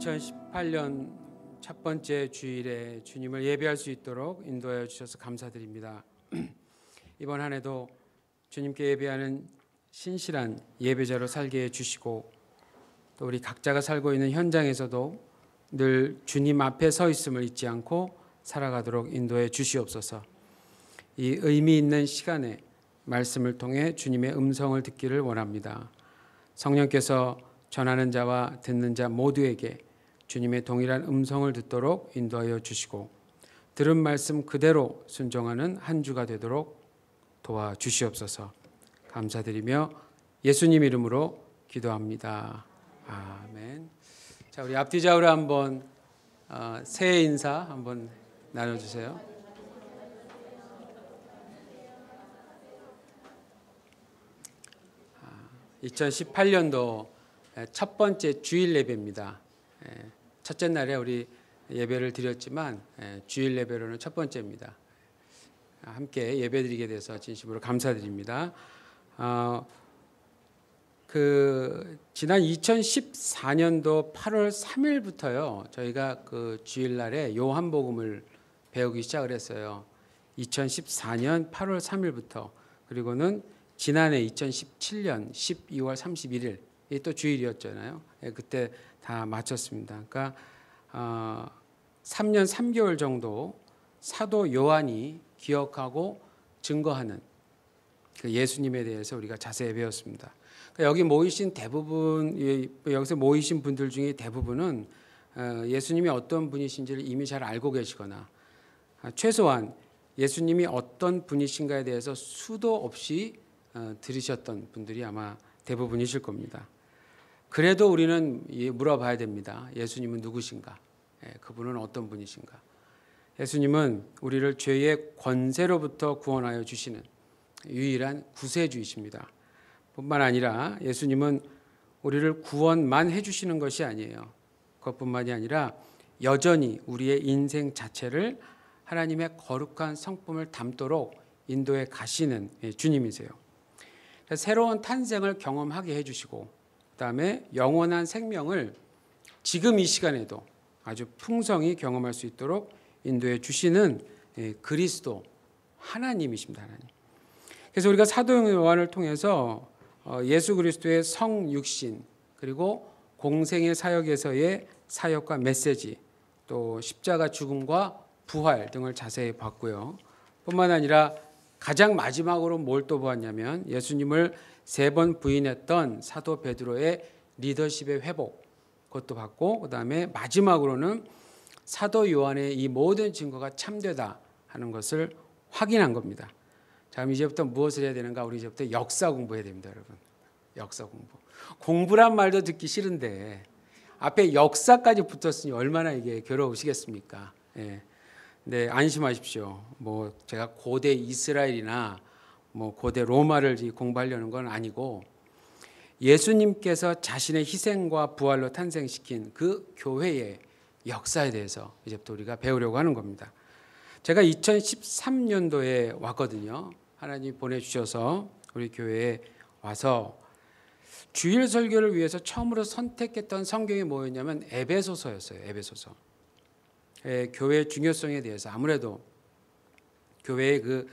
2018년 첫 번째 주일에 주님을 예배할 수 있도록 인도하여 주셔서 감사드립니다. 이번 한 해도 주님께 예배하는 신실한 예배자로 살게 해주시고 또 우리 각자가 살고 있는 현장에서도 늘 주님 앞에 서 있음을 잊지 않고 살아가도록 인도해 주시옵소서. 이 의미 있는 시간에 말씀을 통해 주님의 음성을 듣기를 원합니다. 성령께서 전하는 자와 듣는 자 모두에게 주님의 동일한 음성을 듣도록 인도하여 주시고 들은 말씀 그대로 순종하는 한 주가 되도록 도와주시옵소서. 감사드리며 예수님 이름으로 기도합니다. 아멘. 자, 우리 앞뒤 좌우로 한번 새해 인사 한번 나눠주세요. 2018년도 첫 번째 주일 예배입니다. 첫째 날에 우리 예배를 드렸지만 주일 예배로는 첫 번째입니다. 함께 예배드리게 돼서 진심으로 감사드립니다. 지난 2014년도 8월 3일부터요 저희가 그 주일날에 요한복음을 배우기 시작을 했어요. 2014년 8월 3일부터 그리고는 지난해 2017년 12월 31일 또 주일이었잖아요. 그때 다 마쳤습니다. 그러니까 3년 3개월 정도 사도 요한이 기억하고 증거하는 그 예수님에 대해서 우리가 자세히 배웠습니다. 그러니까 여기 모이신 대부분 여기서 모이신 분들 중에 대부분은 예수님이 어떤 분이신지를 이미 잘 알고 계시거나 최소한 예수님이 어떤 분이신가에 대해서 수도 없이 들으셨던 분들이 아마 대부분이실 겁니다. 그래도 우리는 물어봐야 됩니다. 예수님은 누구신가? 그분은 어떤 분이신가? 예수님은 우리를 죄의 권세로부터 구원하여 주시는 유일한 구세주이십니다. 뿐만 아니라 예수님은 우리를 구원만 해주시는 것이 아니에요. 그것뿐만이 아니라 여전히 우리의 인생 자체를 하나님의 거룩한 성품을 담도록 인도해 가시는 주님이세요. 새로운 탄생을 경험하게 해주시고 그다음에 영원한 생명을 지금 이 시간에도 아주 풍성히 경험할 수 있도록 인도해 주시는 그리스도 하나님이십니다. 하나님. 그래서 우리가 사도 요한을 통해서 예수 그리스도의 성육신 그리고 공생의 사역에서의 사역과 메시지 또 십자가 죽음과 부활 등을 자세히 봤고요. 뿐만 아니라 가장 마지막으로 뭘 또 보았냐면 예수님을 3번 부인했던 사도 베드로의 리더십의 회복 그것도 봤고 그다음에 마지막으로는 사도 요한의 이 모든 증거가 참되다 하는 것을 확인한 겁니다. 자, 그럼 이제부터 무엇을 해야 되는가? 우리 이제부터 역사 공부해야 됩니다, 여러분. 역사 공부. 공부란 말도 듣기 싫은데 앞에 역사까지 붙었으니 얼마나 이게 괴로우시겠습니까? 네, 안심하십시오. 뭐 제가 고대 이스라엘이나 뭐 고대 로마를 공부하려는 건 아니고 예수님께서 자신의 희생과 부활로 탄생시킨 그 교회의 역사에 대해서 이제부터 우리가 배우려고 하는 겁니다. 제가 2013년도에 왔거든요. 하나님 보내주셔서 우리 교회에 와서 주일 설교를 위해서 처음으로 선택했던 성경이 뭐였냐면 에베소서였어요. 에베소서. 교회의 중요성에 대해서 아무래도 교회의 그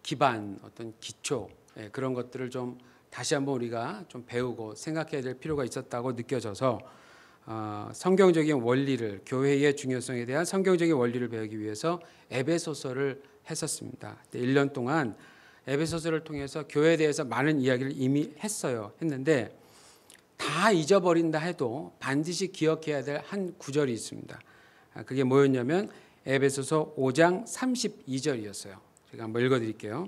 기반, 어떤 기초 그런 것들을 좀 다시 한번 우리가 좀 배우고 생각해야 될 필요가 있었다고 느껴져서 성경적인 원리를 교회의 중요성에 대한 성경적인 원리를 배우기 위해서 에베소서를 했었습니다. 1년 동안 에베소서를 통해서 교회에 대해서 많은 이야기를 이미 했는데 다 잊어버린다 해도 반드시 기억해야 될 한 구절이 있습니다. 그게 뭐였냐면 에베소서 5장 32절이었어요. 제가 한번 읽어드릴게요.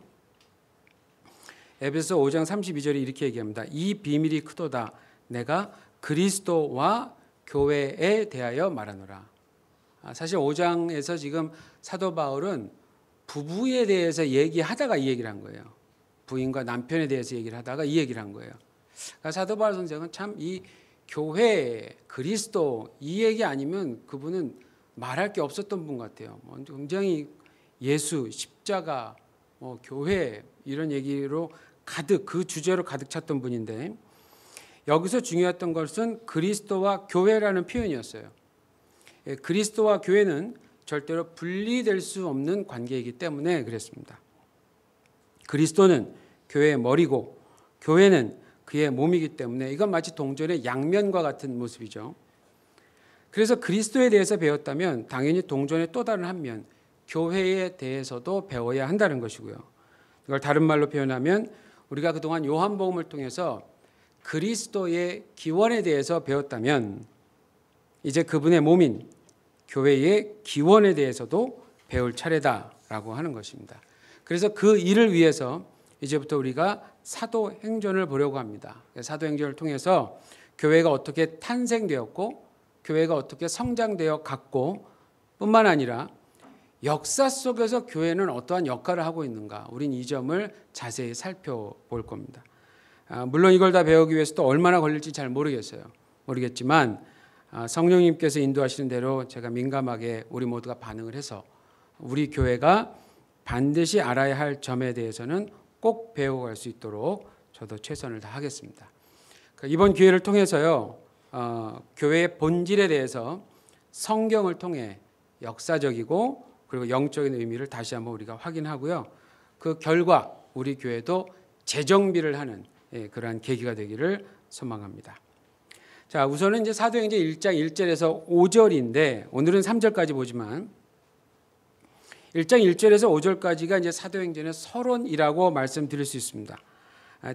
에베소서 5장 32절이 이렇게 얘기합니다. 이 비밀이 크도다. 내가 그리스도와 교회에 대하여 말하노라. 사실 5장에서 지금 사도 바울은 부부에 대해서 얘기하다가 이 얘기를 한 거예요. 부인과 남편에 대해서 얘기를 하다가 이 얘기를 한 거예요. 그러니까 사도 바울 선생은 참 이 교회, 그리스도 이 얘기 아니면 그분은 말할 게 없었던 분 같아요. 굉장히 예수, 십자가, 교회 이런 얘기로 가득 그 주제로 가득 찼던 분인데 여기서 중요했던 것은 그리스도와 교회라는 표현이었어요. 그리스도와 교회는 절대로 분리될 수 없는 관계이기 때문에 그랬습니다. 그리스도는 교회의 머리고 교회는 그의 몸이기 때문에 이건 마치 동전의 양면과 같은 모습이죠. 그래서 그리스도에 대해서 배웠다면 당연히 동전의 또 다른 한 면, 교회에 대해서도 배워야 한다는 것이고요. 이걸 다른 말로 표현하면 우리가 그동안 요한복음을 통해서 그리스도의 기원에 대해서 배웠다면 이제 그분의 몸인 교회의 기원에 대해서도 배울 차례다라고 하는 것입니다. 그래서 그 일을 위해서 이제부터 우리가 사도행전을 보려고 합니다. 사도행전을 통해서 교회가 어떻게 탄생되었고 교회가 어떻게 성장되어 갔고 뿐만 아니라 역사 속에서 교회는 어떠한 역할을 하고 있는가, 우린 이 점을 자세히 살펴볼 겁니다. 물론 이걸 다 배우기 위해서 또 얼마나 걸릴지 잘 모르겠지만 성령님께서 인도하시는 대로 제가 민감하게 우리 모두가 반응을 해서 우리 교회가 반드시 알아야 할 점에 대해서는 꼭 배워갈 수 있도록 저도 최선을 다하겠습니다. 이번 기회를 통해서요, 교회의 본질에 대해서 성경을 통해 역사적이고 그리고 영적인 의미를 다시 한번 우리가 확인하고요. 그 결과 우리 교회도 재정비를 하는 그러한 계기가 되기를 소망합니다. 자, 우선은 이제 사도행전 1장 1절에서 5절인데 오늘은 3절까지 보지만 1장 1절에서 5절까지가 이제 사도행전의 서론이라고 말씀드릴 수 있습니다.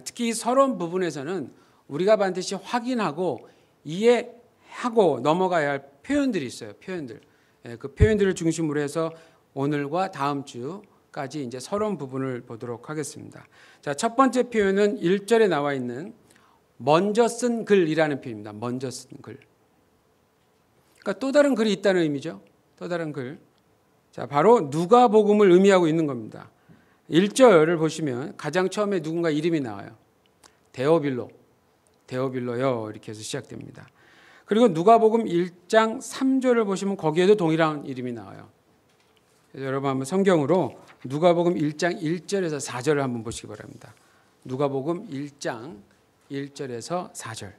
특히 이 서론 부분에서는 우리가 반드시 확인하고 이해하고 넘어가야 할 표현들이 있어요. 그 표현들을 중심으로 해서 오늘과 다음 주까지 이제 서론 부분을 보도록 하겠습니다. 자, 첫 번째 표현은 1절에 나와 있는 먼저 쓴 글이라는 표현입니다. 먼저 쓴 글. 그러니까 또 다른 글이 있다는 의미죠. 또 다른 글. 자, 바로 누가복음을 의미하고 있는 겁니다. 1절을 보시면 가장 처음에 누군가 이름이 나와요. 데오빌로요 이렇게 해서 시작됩니다. 그리고 누가복음 1장 3절을 보시면 거기에도 동일한 이름이 나와요. 그래서 여러분 한번 성경으로 누가복음 1장 1절에서 4절을 한번 보시기 바랍니다. 누가복음 1장 1절에서 4절.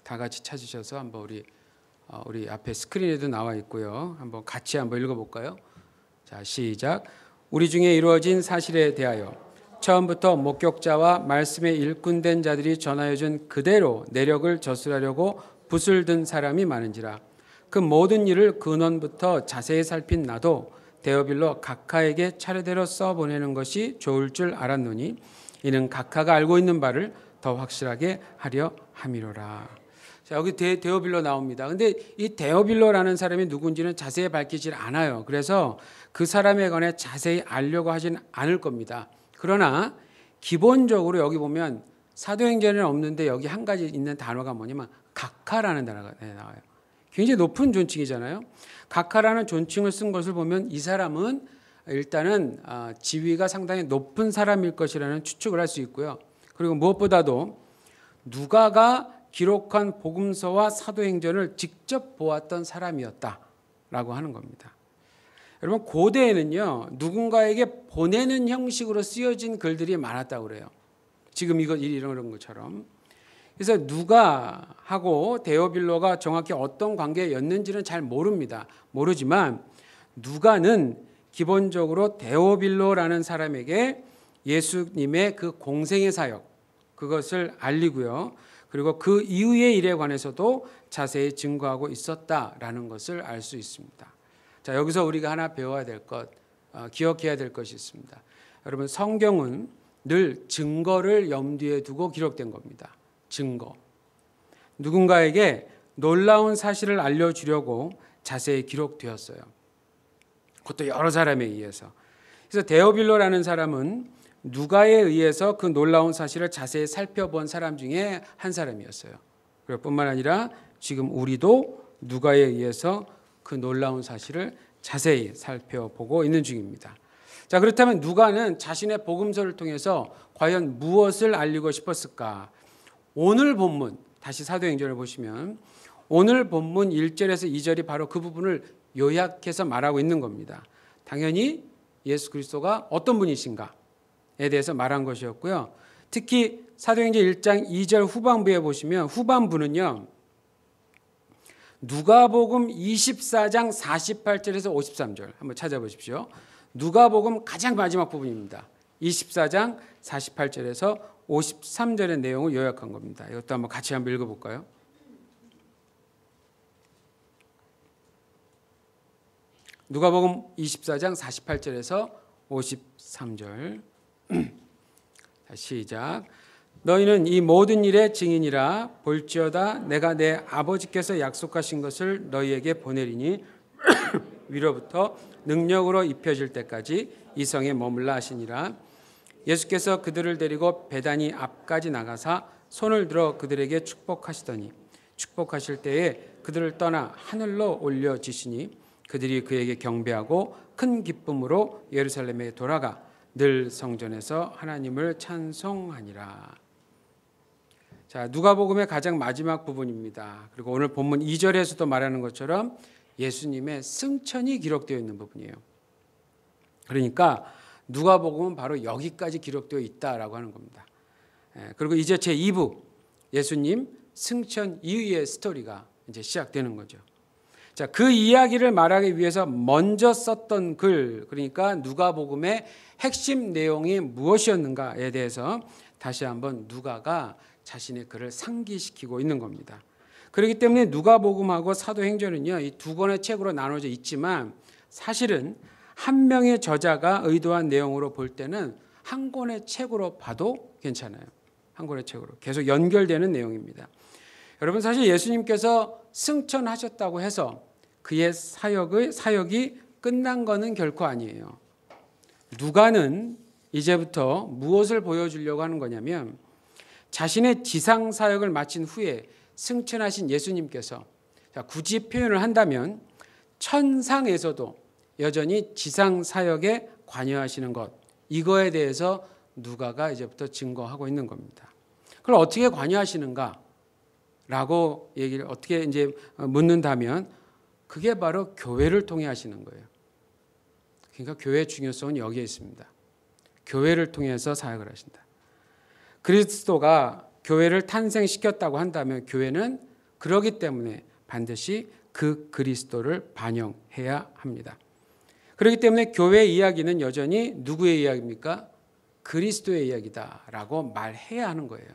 다 같이 찾으셔서 한번 우리 앞에 스크린에도 나와 있고요. 한번 같이 한번 읽어볼까요? 자, 시작. 우리 중에 이루어진 사실에 대하여 처음부터 목격자와 말씀에 일꾼된 자들이 전하여준 그대로 내력을 저술하려고 붓을 든 사람이 많은지라. 그 모든 일을 근원부터 자세히 살핀 나도 데오빌로 각하에게 차례대로 써보내는 것이 좋을 줄 알았노니 이는 각하가 알고 있는 바를 더 확실하게 하려 함이로라. 자, 여기 데오빌로 나옵니다. 근데 이 데오빌로라는 사람이 누군지는 자세히 밝히질 않아요. 그래서 그 사람에 관해 자세히 알려고 하진 않을 겁니다. 그러나 기본적으로 여기 보면 사도행전에는 없는데 여기 한 가지 있는 단어가 뭐냐면 각하라는 단어가 나와요. 굉장히 높은 존칭이잖아요. 각하라는 존칭을 쓴 것을 보면 이 사람은 일단은 지위가 상당히 높은 사람일 것이라는 추측을 할 수 있고요. 그리고 무엇보다도 누가가 기록한 복음서와 사도행전을 직접 보았던 사람이었다라고 하는 겁니다. 여러분 고대에는요 누군가에게 보내는 형식으로 쓰여진 글들이 많았다고 그래요. 지금 이런 것처럼. 그래서 누가하고 데오빌로가 정확히 어떤 관계였는지는 잘 모르지만 누가는 기본적으로 데오빌로라는 사람에게 예수님의 그 공생의 사역 그것을 알리고요. 그리고 그 이후의 일에 관해서도 자세히 증거하고 있었다라는 것을 알 수 있습니다. 자, 여기서 우리가 하나 배워야 될 것, 기억해야 될 것이 있습니다. 여러분 성경은 늘 증거를 염두에 두고 기록된 겁니다. 증거. 누군가에게 놀라운 사실을 알려주려고 자세히 기록되었어요. 그것도 여러 사람에 의해서. 그래서 데오빌로라는 사람은 누가에 의해서 그 놀라운 사실을 자세히 살펴본 사람 중에 한 사람이었어요. 그럴 뿐만 아니라 지금 우리도 누가에 의해서 그 놀라운 사실을 자세히 살펴보고 있는 중입니다. 자, 그렇다면 누가는 자신의 복음서를 통해서 과연 무엇을 알리고 싶었을까? 오늘 본문, 다시 사도행전을 보시면 오늘 본문 1절에서 2절이 바로 그 부분을 요약해서 말하고 있는 겁니다. 당연히 예수 그리스도가 어떤 분이신가에 대해서 말한 것이었고요. 특히 사도행전 1장 2절 후반부에 보시면 후반부는요. 누가복음 24장 48절에서 53절 한번 찾아보십시오. 누가복음 가장 마지막 부분입니다. 24장 48절에서 53절의 내용을 요약한 겁니다. 이것도 한번 같이 한번 읽어볼까요? 누가복음 24장 48절에서 53절 시작. 너희는 이 모든 일의 증인이라. 볼지어다 내가 내 아버지께서 약속하신 것을 너희에게 보내리니 위로부터 능력으로 입혀질 때까지 이 성에 머물라 하시니라. 예수께서 그들을 데리고 베다니 앞까지 나가사 손을 들어 그들에게 축복하시더니 축복하실 때에 그들을 떠나 하늘로 올려지시니 그들이 그에게 경배하고 큰 기쁨으로 예루살렘에 돌아가 늘 성전에서 하나님을 찬송하니라. 자, 누가복음의 가장 마지막 부분입니다. 그리고 오늘 본문 2절에서도 말하는 것처럼 예수님의 승천이 기록되어 있는 부분이에요. 그러니까 누가복음은 바로 여기까지 기록되어 있다라고 하는 겁니다. 그리고 이제 제2부 예수님 승천 이후의 스토리가 이제 시작되는 거죠. 자, 그 이야기를 말하기 위해서 먼저 썼던 글, 그러니까 누가복음의 핵심 내용이 무엇이었는가에 대해서 다시 한번 누가가 자신의 글을 상기시키고 있는 겁니다. 그렇기 때문에 누가복음하고 사도행전은요, 이 두 권의 책으로 나눠져 있지만 사실은 한 명의 저자가 의도한 내용으로 볼 때는 한 권의 책으로 봐도 괜찮아요. 한 권의 책으로 계속 연결되는 내용입니다. 여러분, 사실 예수님께서 승천하셨다고 해서 그의 사역이 끝난 것은 결코 아니에요. 누가는 이제부터 무엇을 보여주려고 하는 거냐면 자신의 지상 사역을 마친 후에 승천하신 예수님께서, 굳이 표현을 한다면 천상에서도 여전히 지상 사역에 관여하시는 것, 이거에 대해서 누가가 이제부터 증거하고 있는 겁니다. 그럼 어떻게 관여하시는가? 라고 얘기를 어떻게 이제 묻는다면 그게 바로 교회를 통해 하시는 거예요. 그러니까 교회의 중요성은 여기에 있습니다. 교회를 통해서 사역을 하신다. 그리스도가 교회를 탄생시켰다고 한다면 교회는 그러기 때문에 반드시 그 그리스도를 반영해야 합니다. 그렇기 때문에 교회의 이야기는 여전히 누구의 이야기입니까? 그리스도의 이야기다라고 말해야 하는 거예요.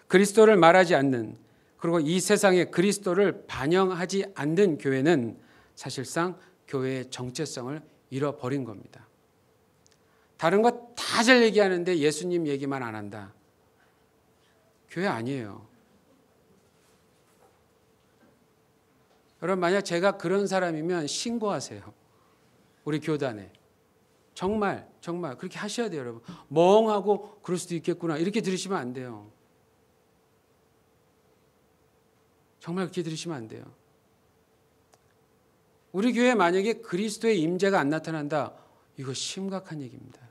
그리스도를 말하지 않는, 그리고 이 세상에 그리스도를 반영하지 않는 교회는 사실상 교회의 정체성을 잃어버린 겁니다. 다른 거 다 잘 얘기하는데 예수님 얘기만 안 한다. 교회 아니에요. 여러분, 만약 제가 그런 사람이면 신고하세요. 우리 교단에. 정말 그렇게 하셔야 돼요, 여러분. 멍하고 그럴 수도 있겠구나 이렇게 들으시면 안 돼요. 정말 그렇게 들으시면 안 돼요. 우리 교회에 만약에 그리스도의 임재가 안 나타난다, 이거 심각한 얘기입니다.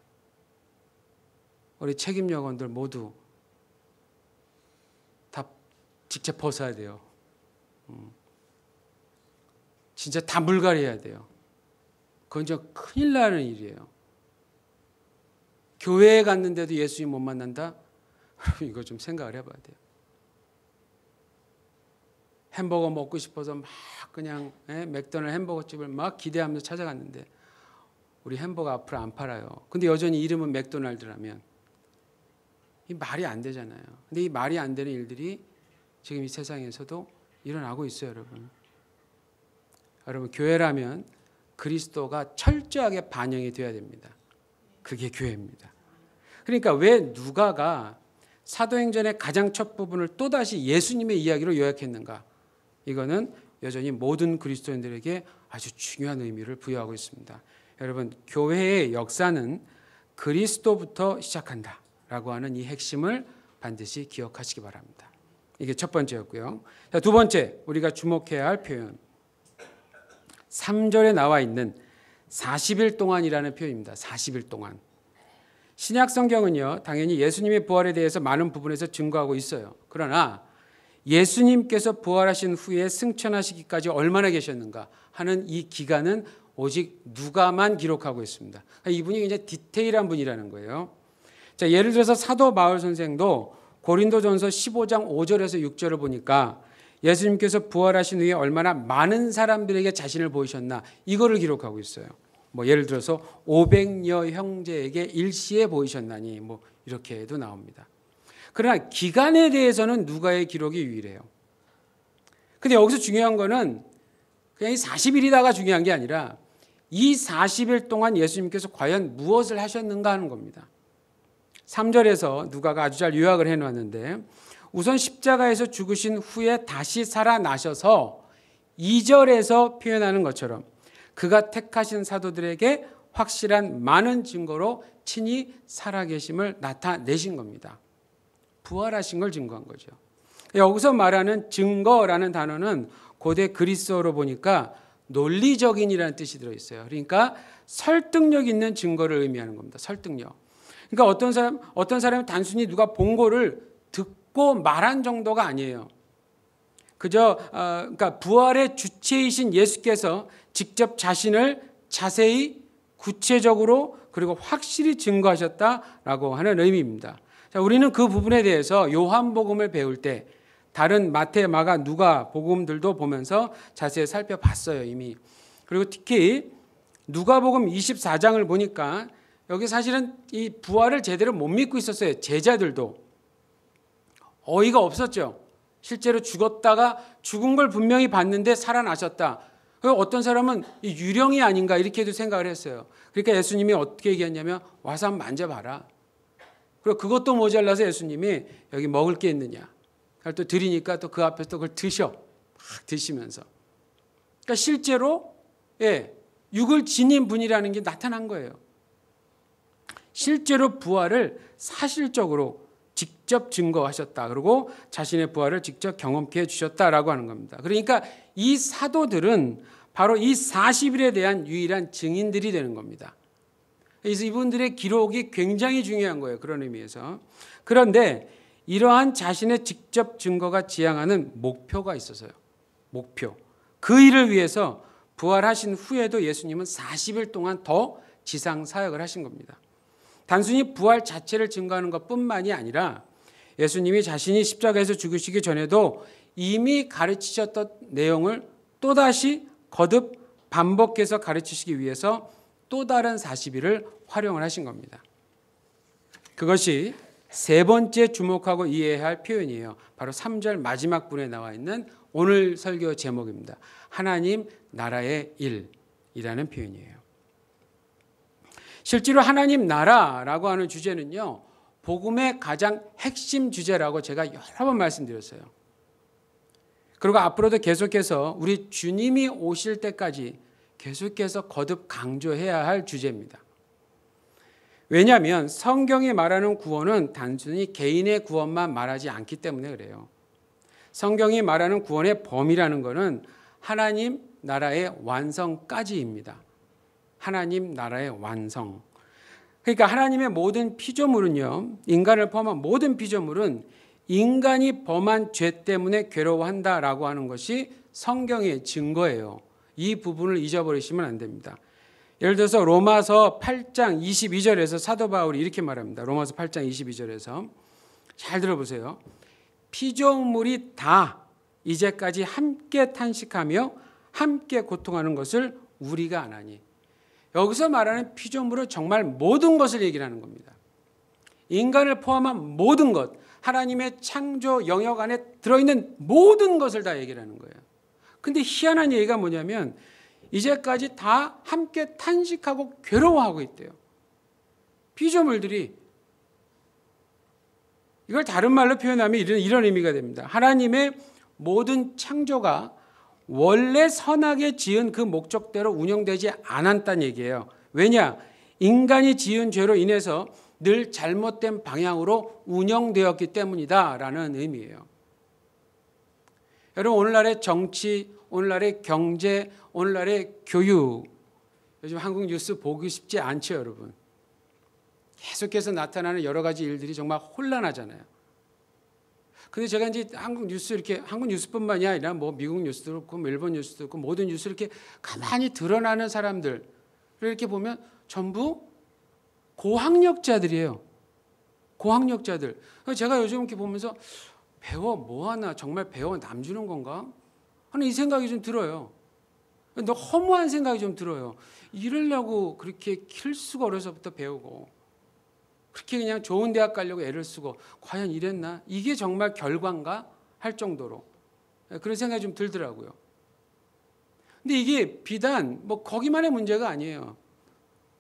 우리 책임 여건들 모두 다 직접 벗어야 돼요. 진짜 다 물갈이해야 돼요. 그건 진짜 큰일 나는 일이에요. 교회에 갔는데도 예수님 못 만난다? 여러분, 이거 좀 생각을 해봐야 돼요. 햄버거 먹고 싶어서 막 그냥 맥도날드 햄버거집을 막 기대하면서 찾아갔는데 우리 햄버거 앞으로 안 팔아요. 근데 여전히 이름은 맥도날드라면 이 말이 안 되잖아요. 근데 이 말이 안 되는 일들이 지금 이 세상에서도 일어나고 있어요, 여러분. 여러분, 교회라면 그리스도가 철저하게 반영이 돼야 됩니다. 그게 교회입니다. 그러니까 왜 누가가 사도행전의 가장 첫 부분을 또다시 예수님의 이야기로 요약했는가? 이거는 여전히 모든 그리스도인들에게 아주 중요한 의미를 부여하고 있습니다. 여러분, 교회의 역사는 그리스도부터 시작한다라고 하는 이 핵심을 반드시 기억하시기 바랍니다. 이게 첫 번째였고요. 자, 두 번째, 우리가 주목해야 할 표현. 3절에 나와 있는 40일 동안이라는 표현입니다. 40일 동안. 신약 성경은요, 당연히 예수님의 부활에 대해서 많은 부분에서 증거하고 있어요. 그러나 예수님께서 부활하신 후에 승천하시기까지 얼마나 계셨는가 하는 이 기간은 오직 누가만 기록하고 있습니다. 이분이 굉장히 디테일한 분이라는 거예요. 자, 예를 들어서 사도 바울 선생도 고린도전서 15장 5절에서 6절을 보니까 예수님께서 부활하신 후에 얼마나 많은 사람들에게 자신을 보이셨나 이거를 기록하고 있어요. 뭐 예를 들어서 500여 형제에게 일시에 보이셨나니 뭐 이렇게도 나옵니다. 그러나 기간에 대해서는 누가의 기록이 유일해요. 근데 여기서 중요한 거는 그냥 이 40일이다가 중요한 게 아니라 이 40일 동안 예수님께서 과연 무엇을 하셨는가 하는 겁니다. 3절에서 누가가 아주 잘 요약을 해놨는데 우선 십자가에서 죽으신 후에 다시 살아나셔서 2절에서 표현하는 것처럼 그가 택하신 사도들에게 확실한 많은 증거로 친히 살아계심을 나타내신 겁니다. 부활하신 걸 증거한 거죠. 여기서 말하는 증거라는 단어는 고대 그리스어로 보니까 논리적인이라는 뜻이 들어있어요. 그러니까 설득력 있는 증거를 의미하는 겁니다. 설득력. 그러니까 어떤 사람이 단순히 누가 본 거를 듣고 말한 정도가 아니에요. 그저 그러니까 부활의 주체이신 예수께서 직접 자신을 자세히 구체적으로 그리고 확실히 증거하셨다라고 하는 의미입니다. 자, 우리는 그 부분에 대해서 요한복음을 배울 때 다른 마태, 마가, 누가 복음들도 보면서 자세히 살펴봤어요 이미. 그리고 특히 누가복음 24장을 보니까 여기 사실은 이 부활을 제대로 못 믿고 있었어요. 제자들도. 어이가 없었죠. 실제로 죽었다가 죽은 걸 분명히 봤는데 살아나셨다. 어떤 사람은 유령이 아닌가 이렇게도 생각을 했어요. 그러니까 예수님이 어떻게 얘기했냐면 와서 한번 만져봐라. 그리고 그것도 모자라서 예수님이 여기 먹을 게 있느냐. 그걸 또 드리니까 또 그 앞에서 또 그걸 드셔. 막 드시면서. 그러니까 실제로 육을 지닌 분이라는 게 나타난 거예요. 실제로 부활을 사실적으로 직접 증거하셨다. 그리고 자신의 부활을 직접 경험케 해주셨다라고 하는 겁니다. 그러니까 이 사도들은 바로 이 40일에 대한 유일한 증인들이 되는 겁니다. 그래서 이분들의 기록이 굉장히 중요한 거예요. 그런 의미에서. 그런데 이러한 자신의 직접 증거가 지향하는 목표가 있어서요. 목표. 그 일을 위해서 부활하신 후에도 예수님은 40일 동안 더 지상 사역을 하신 겁니다. 단순히 부활 자체를 증거하는 것뿐만이 아니라 예수님이 자신이 십자가에서 죽으시기 전에도 이미 가르치셨던 내용을 또다시 거듭 반복해서 가르치시기 위해서 또 다른 40일을 활용을 하신 겁니다. 그것이 세 번째 주목하고 이해해야 할 표현이에요. 바로 3절 마지막 분에 나와 있는 오늘 설교 제목입니다. 하나님 나라의 일이라는 표현이에요. 실제로 하나님 나라라고 하는 주제는요, 복음의 가장 핵심 주제라고 제가 여러 번 말씀드렸어요. 그리고 앞으로도 계속해서 우리 주님이 오실 때까지 계속해서 거듭 강조해야 할 주제입니다. 왜냐하면 성경이 말하는 구원은 단순히 개인의 구원만 말하지 않기 때문에 그래요. 성경이 말하는 구원의 범위라는 것은 하나님 나라의 완성까지입니다. 하나님 나라의 완성. 그러니까 하나님의 모든 피조물은요, 인간을 포함한 모든 피조물은 인간이 범한 죄 때문에 괴로워한다라고 하는 것이 성경의 증거예요. 이 부분을 잊어버리시면 안 됩니다. 예를 들어서 로마서 8장 22절에서 사도 바울이 이렇게 말합니다. 로마서 8장 22절에서 잘 들어보세요. 피조물이 다 이제까지 함께 탄식하며 함께 고통하는 것을 우리가 아나니. 여기서 말하는 피조물은 정말 모든 것을 얘기하는 겁니다. 인간을 포함한 모든 것, 하나님의 창조 영역 안에 들어있는 모든 것을 다 얘기하는 거예요. 근데 희한한 얘기가 뭐냐면 이제까지 다 함께 탄식하고 괴로워하고 있대요. 피조물들이. 이걸 다른 말로 표현하면 이런 의미가 됩니다. 하나님의 모든 창조가 원래 선하게 지은 그 목적대로 운영되지 않았다는 얘기예요. 왜냐? 인간이 지은 죄로 인해서 늘 잘못된 방향으로 운영되었기 때문이다라는 의미예요. 여러분, 오늘날의 정치, 오늘날의 경제, 오늘날의 교육, 요즘 한국 뉴스 보기 쉽지 않죠, 여러분. 계속해서 나타나는 여러 가지 일들이 정말 혼란하잖아요. 근데 제가 이제 한국 뉴스뿐만이 아니라 뭐 미국 뉴스도 그렇고 뭐 일본 뉴스도 그렇고 모든 뉴스 이렇게 가만히 드러나는 사람들 이렇게 보면 전부 고학력자들이에요. 고학력자들. 제가 요즘 이렇게 보면서 배워 뭐하나, 정말 배워 남 주는 건가 하는 이 생각이 좀 들어요. 너무 허무한 생각이 좀 들어요. 이러려고 그렇게 필수가 어려서부터 배우고 그렇게 그냥 좋은 대학 가려고 애를 쓰고 과연 이랬나? 이게 정말 결과인가? 할 정도로 그런 생각이 좀 들더라고요. 근데 이게 비단 뭐 거기만의 문제가 아니에요.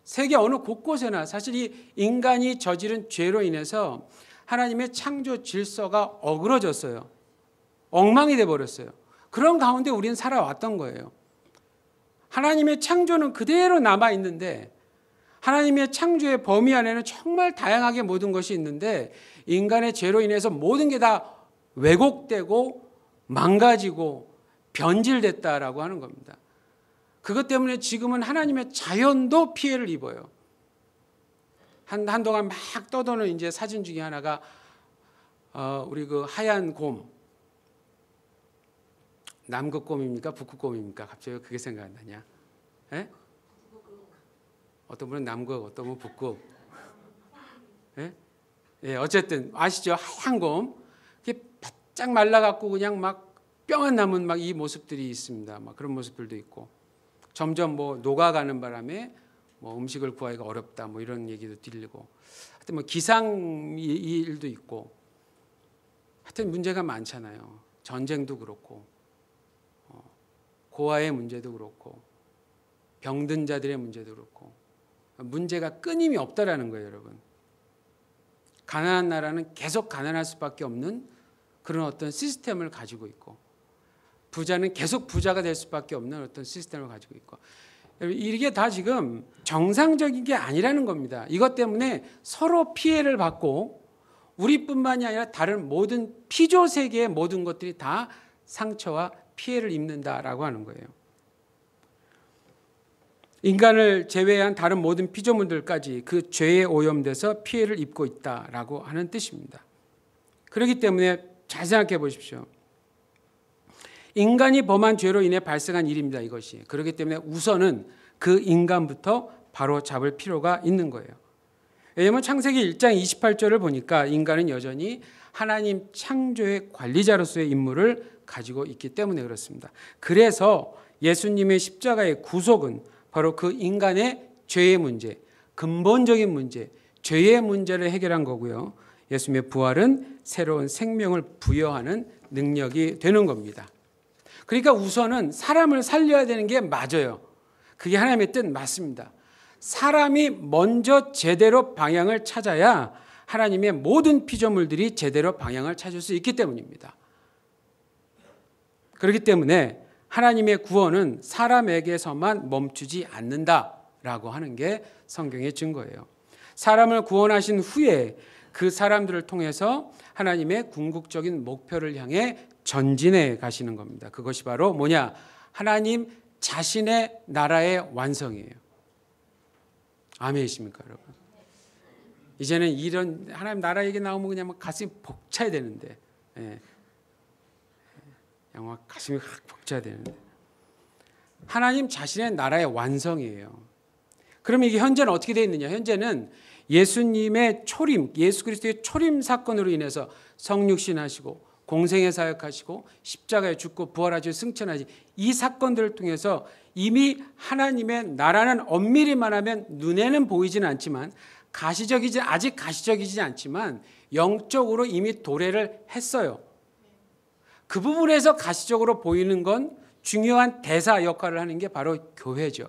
세계 어느 곳곳에나 사실 이 인간이 저지른 죄로 인해서 하나님의 창조 질서가 어그러졌어요. 엉망이 돼버렸어요. 그런 가운데 우리는 살아왔던 거예요. 하나님의 창조는 그대로 남아있는데 하나님의 창조의 범위 안에는 정말 다양하게 모든 것이 있는데 인간의 죄로 인해서 모든 게 다 왜곡되고 망가지고 변질됐다라고 하는 겁니다. 그것 때문에 지금은 하나님의 자연도 피해를 입어요. 한동안 막 떠도는 이제 사진 중에 하나가 우리 그 하얀 곰, 남극곰입니까? 북극곰입니까? 갑자기 그게 생각이 나냐? 예? 어떤 분은 남극, 어떤 분은 북극. 예? 예, 어쨌든 아시죠? 하얀 곰, 이게 바짝 말라갖고 그냥 막 뼈만 남은 막 이 모습들이 있습니다. 막 그런 모습들도 있고, 점점 뭐 녹아가는 바람에 뭐 음식을 구하기가 어렵다, 뭐 이런 얘기도 들리고, 하여튼 뭐 기상 일도 있고, 하여튼 문제가 많잖아요. 전쟁도 그렇고, 고아의 문제도 그렇고, 병든 자들의 문제도 그렇고, 문제가 끊임이 없다라는 거예요, 여러분. 가난한 나라는 계속 가난할 수밖에 없는 그런 어떤 시스템을 가지고 있고, 부자는 계속 부자가 될 수밖에 없는 어떤 시스템을 가지고 있고, 이게 다 지금 정상적인 게 아니라는 겁니다. 이것 때문에 서로 피해를 받고 우리뿐만이 아니라 다른 모든 피조 세계의 모든 것들이 다 상처와 피해를 입는다라고 하는 거예요. 인간을 제외한 다른 모든 피조물들까지 그 죄에 오염돼서 피해를 입고 있다라고 하는 뜻입니다. 그렇기 때문에 잘 생각해 보십시오. 인간이 범한 죄로 인해 발생한 일입니다, 이것이. 그렇기 때문에 우선은 그 인간부터 바로 잡을 필요가 있는 거예요. 왜냐하면 창세기 1장 28절을 보니까 인간은 여전히 하나님 창조의 관리자로서의 임무를 가지고 있기 때문에 그렇습니다. 그래서 예수님의 십자가의 구속은 바로 그 인간의 죄의 문제, 근본적인 문제, 죄의 문제를 해결한 거고요. 예수님의 부활은 새로운 생명을 부여하는 능력이 되는 겁니다. 그러니까 우선은 사람을 살려야 되는 게 맞아요. 그게 하나님의 뜻 맞습니다. 사람이 먼저 제대로 방향을 찾아야 하나님의 모든 피조물들이 제대로 방향을 찾을 수 있기 때문입니다. 그렇기 때문에 하나님의 구원은 사람에게서만 멈추지 않는다라고 하는 게 성경의 증거예요. 사람을 구원하신 후에 그 사람들을 통해서 하나님의 궁극적인 목표를 향해 전진해 가시는 겁니다. 그것이 바로 뭐냐? 하나님 자신의 나라의 완성이에요. 아멘이십니까, 여러분? 이제는 이런 하나님 나라 얘기 나오면 그냥 막 가슴이 벅차야 되는데, 예. 그냥 막 가슴이 확 벅차야 되는데, 하나님 자신의 나라의 완성이에요. 그럼 이게 현재는 어떻게 되어 있느냐? 현재는 예수님의 초림, 예수 그리스도의 초림 사건으로 인해서 성육신하시고 공생애 사역하시고 십자가에 죽고 부활하시고 승천하시 이 사건들을 통해서 이미 하나님의 나라는 엄밀히 말하면 눈에는 보이지는 않지만 아직 가시적이지 않지만 영적으로 이미 도래를 했어요. 그 부분에서 가시적으로 보이는 건 중요한 대사 역할을 하는 게 바로 교회죠.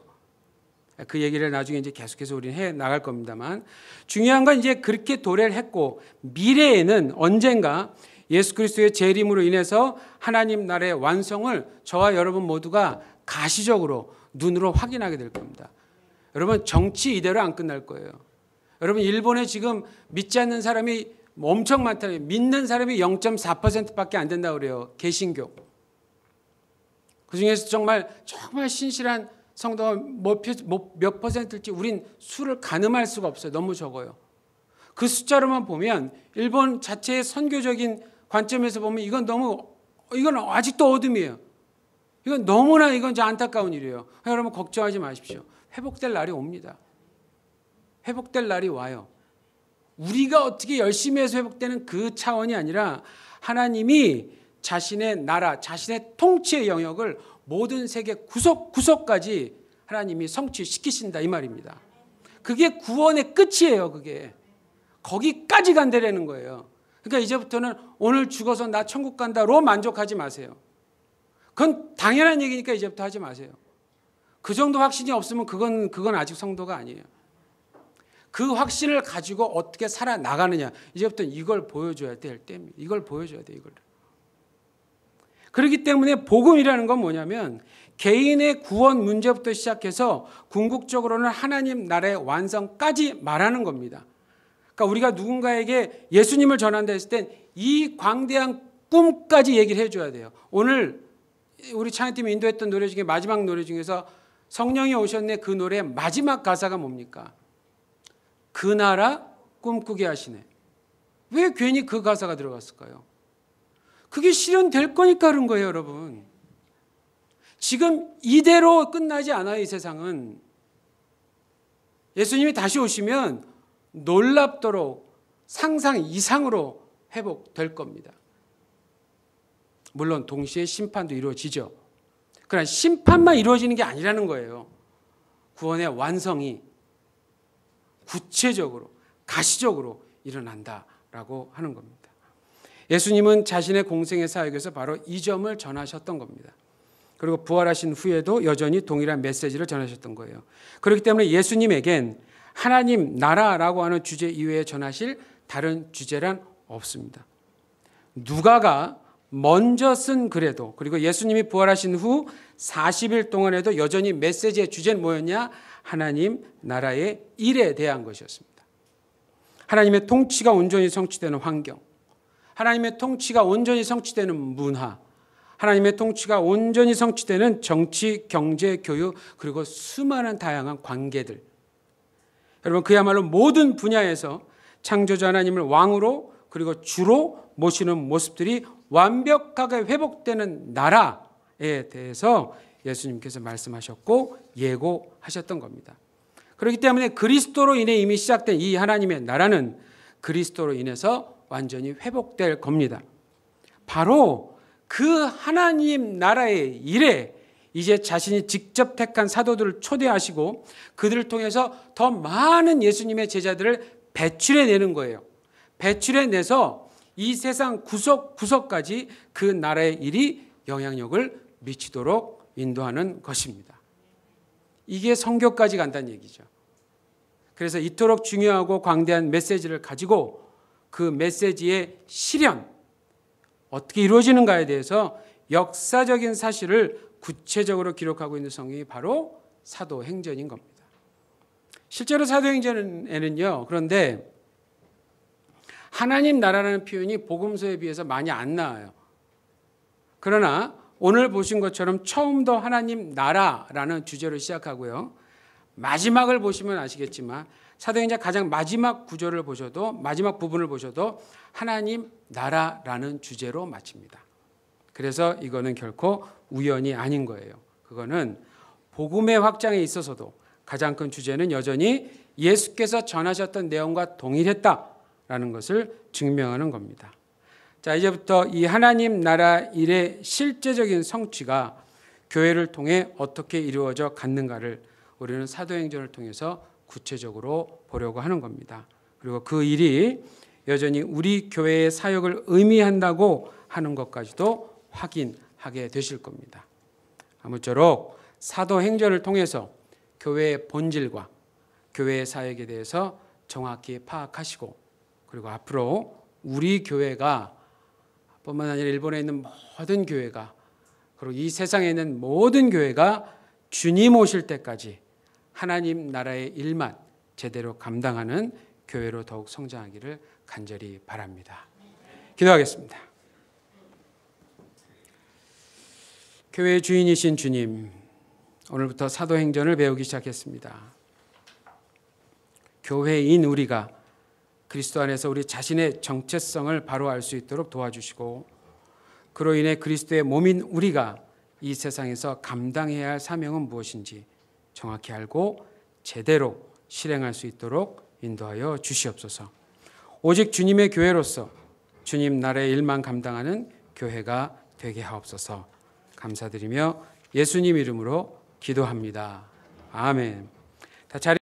그 얘기를 나중에 이제 계속해서 우리는 해 나갈 겁니다만, 중요한 건 이제 그렇게 도래를 했고 미래에는 언젠가 예수 그리스도의 재림으로 인해서 하나님 나라의 완성을 저와 여러분 모두가 가시적으로 눈으로 확인하게 될 겁니다. 여러분, 정치 이대로 안 끝날 거예요. 여러분, 일본에 지금 믿지 않는 사람이 엄청 많다. 믿는 사람이 0.4%밖에 안 된다고 그래요. 개신교. 그중에서 정말 신실한 성도가 몇 퍼센트일지 우린 수를 가늠할 수가 없어요. 너무 적어요. 그 숫자로만 보면 일본 자체의 선교적인 관점에서 보면 이건 아직도 어둠이에요. 이건 너무나 안타까운 일이에요. 여러분, 걱정하지 마십시오. 회복될 날이 옵니다. 회복될 날이 와요. 우리가 어떻게 열심히 해서 회복되는 그 차원이 아니라 하나님이 자신의 나라, 자신의 통치의 영역을 모든 세계 구석구석까지 하나님이 성취시키신다 이 말입니다. 그게 구원의 끝이에요. 그게 거기까지 간다라는 거예요. 그러니까 이제부터는 오늘 죽어서 나 천국 간다로 만족하지 마세요. 그건 당연한 얘기니까 이제부터 하지 마세요. 그 정도 확신이 없으면 그건 아직 성도가 아니에요. 그 확신을 가지고 어떻게 살아나가느냐. 이제부터 이걸 보여줘야 될 때입니다. 이걸 보여줘야 돼. 이걸. 그렇기 때문에 복음이라는 건 뭐냐면 개인의 구원 문제부터 시작해서 궁극적으로는 하나님 나라의 완성까지 말하는 겁니다. 그러니까 우리가 누군가에게 예수님을 전한다 했을 땐 이 광대한 꿈까지 얘기를 해줘야 돼요. 오늘 우리 찬양팀이 인도했던 노래 중에 마지막 노래 중에서 성령이 오셨네 그 노래의 마지막 가사가 뭡니까? 그 나라 꿈꾸게 하시네. 왜 괜히 그 가사가 들어갔을까요? 그게 실현될 거니까 그런 거예요, 여러분. 지금 이대로 끝나지 않아요, 이 세상은. 예수님이 다시 오시면 놀랍도록 상상 이상으로 회복될 겁니다. 물론 동시에 심판도 이루어지죠. 그러나 심판만 이루어지는 게 아니라는 거예요. 구원의 완성이 구체적으로 가시적으로 일어난다라고 하는 겁니다. 예수님은 자신의 공생의 사역에서 바로 이 점을 전하셨던 겁니다. 그리고 부활하신 후에도 여전히 동일한 메시지를 전하셨던 거예요. 그렇기 때문에 예수님에겐 하나님 나라라고 하는 주제 이외에 전하실 다른 주제란 없습니다. 누가가 먼저 쓴 글에도 그리고 예수님이 부활하신 후 40일 동안에도 여전히 메시지의 주제는 뭐였냐? 하나님 나라의 일에 대한 것이었습니다. 하나님의 통치가 온전히 성취되는 환경, 하나님의 통치가 온전히 성취되는 문화, 하나님의 통치가 온전히 성취되는 정치, 경제, 교육 그리고 수많은 다양한 관계들. 여러분 그야말로 모든 분야에서 창조자 하나님을 왕으로 그리고 주로 모시는 모습들이 완벽하게 회복되는 나라에 대해서 예수님께서 말씀하셨고 예고하셨던 겁니다. 그렇기 때문에 그리스도로 인해 이미 시작된 이 하나님의 나라는 그리스도로 인해서 완전히 회복될 겁니다. 바로 그 하나님 나라의 일에 이제 자신이 직접 택한 사도들을 초대하시고 그들을 통해서 더 많은 예수님의 제자들을 배출해내는 거예요. 배출해내서 이 세상 구석구석까지 그 나라의 일이 영향력을 미치도록 인도하는 것입니다. 이게 성교까지 간다는 얘기죠. 그래서 이토록 중요하고 광대한 메시지를 가지고 그 메시지의 실현, 어떻게 이루어지는가에 대해서 역사적인 사실을 구체적으로 기록하고 있는 성경이 바로 사도행전인 겁니다. 실제로 사도행전에는요. 그런데 하나님 나라라는 표현이 복음서에 비해서 많이 안 나와요. 그러나 오늘 보신 것처럼 처음도 하나님 나라라는 주제로 시작하고요. 마지막을 보시면 아시겠지만 사도행전 가장 마지막 구절을 보셔도 마지막 부분을 보셔도 하나님 나라라는 주제로 마칩니다. 그래서 이거는 결코 우연이 아닌 거예요. 그거는 복음의 확장에 있어서도 가장 큰 주제는 여전히 예수께서 전하셨던 내용과 동일했다라는 것을 증명하는 겁니다. 자, 이제부터 이 하나님 나라 일의 실제적인 성취가 교회를 통해 어떻게 이루어져 갔는가를 우리는 사도행전을 통해서 구체적으로 보려고 하는 겁니다. 그리고 그 일이 여전히 우리 교회의 사역을 의미한다고 하는 것까지도 확인하게 되실 겁니다. 아무쪼록 사도행전을 통해서 교회의 본질과 교회의 사역에 대해서 정확히 파악하시고 그리고 앞으로 우리 교회가 뿐만 아니라 일본에 있는 모든 교회가 그리고 이 세상에 있는 모든 교회가 주님 오실 때까지 하나님 나라의 일만 제대로 감당하는 교회로 더욱 성장하기를 간절히 바랍니다. 기도하겠습니다. 교회의 주인이신 주님, 오늘부터 사도행전을 배우기 시작했습니다. 교회인 우리가 그리스도 안에서 우리 자신의 정체성을 바로 알 수 있도록 도와주시고 그로 인해 그리스도의 몸인 우리가 이 세상에서 감당해야 할 사명은 무엇인지 정확히 알고 제대로 실행할 수 있도록 인도하여 주시옵소서. 오직 주님의 교회로서 주님 나라의 일만 감당하는 교회가 되게 하옵소서. 감사드리며 예수님 이름으로 기도합니다. 아멘. 다 자리